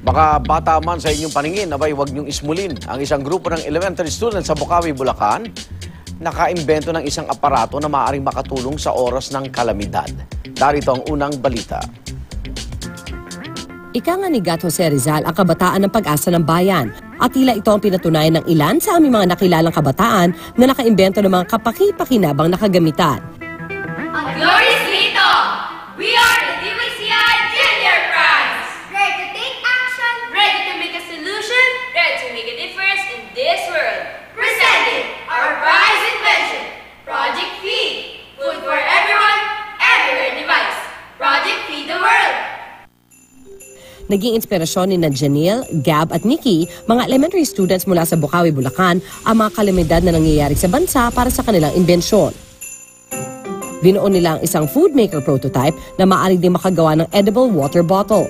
Baka bata man sa inyong paningin, abay huwag niyong ismulin. Ang isang grupo ng elementary students sa Bocaue, Bulacan, nakaimbento ng isang aparato na maaaring makatulong sa oras ng kalamidad. Darito ang unang balita. Ika nga ni Gat Jose Rizal ang kabataan ng pag-asa ng bayan. At tila ito ang pinatunayan ng ilan sa aming mga nakilalang kabataan na nakaimbento ng mga kapaki-pakinabang na kagamitan. Ang glorious dito! We are the DVCI Junior Prize! Ready to take action, ready to make a solution, ready to make a difference in this world. Presenting our prize invention, Project Feed, food for everyone, everywhere device. Project Feed the World! Naging inspirasyon ni Janelle, Gab at Nikki, mga elementary students mula sa Bocaue, Bulacan, ang mga kalamidad na nangyayari sa bansa para sa kanilang imbensyon. Binuo nila ang isang food maker prototype na maaaring din makagawa ng edible water bottle.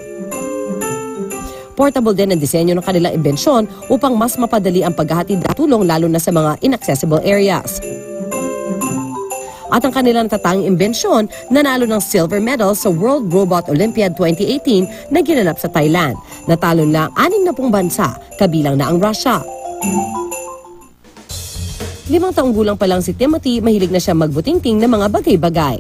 Portable din ang disenyo ng kanilang imbensyon upang mas mapadali ang paghahatid ng tulong lalo na sa mga inaccessible areas. At ang kanilang natatanging imbensyon, nanalo ng silver medal sa World Robot Olympiad 2018 na ginanap sa Thailand. Natalo na 60 bansa, kabilang na ang Russia. 5 taong gulang pa lang si Timothy, mahilig na siya magbutingting ng mga bagay-bagay.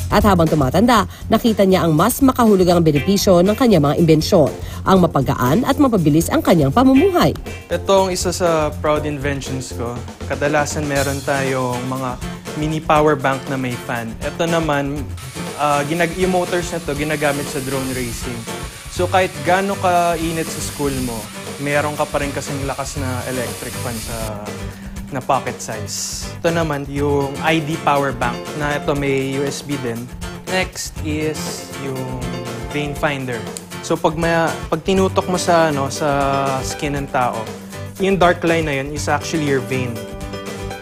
At habang tumatanda, nakita niya ang mas makahulugang benepisyo ng kanyang mga imbensyon, ang mapagaan at mapabilis ang kanyang pamumuhay. Ito ang isa sa proud inventions ko. Kadalasan meron tayong mga mini power bank na may fan. Ito naman, yung motors na to ginagamit sa drone racing. So kahit gaano ka-init sa school mo, meron ka pa rin kasing lakas na electric fan na pocket size. Ito naman yung ID power bank na ito may USB din. Next is yung vein finder. So pag tinutok mo sa skin ng tao, yung dark line na yun is actually your vein.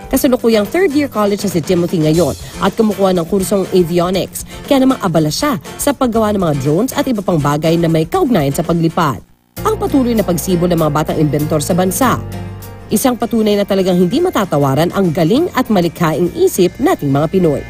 Kasalukuyang third-year college na si Timothy ngayon at kumukuha ng kursong avionics. Kaya namang abala siya sa paggawa ng mga drones at iba pang bagay na may kaugnayan sa paglipad. Ang patuloy na pagsibol ng mga batang inventor sa bansa. Isang patunay na talagang hindi matatawaran ang galing at malikhaing isip nating mga Pinoy.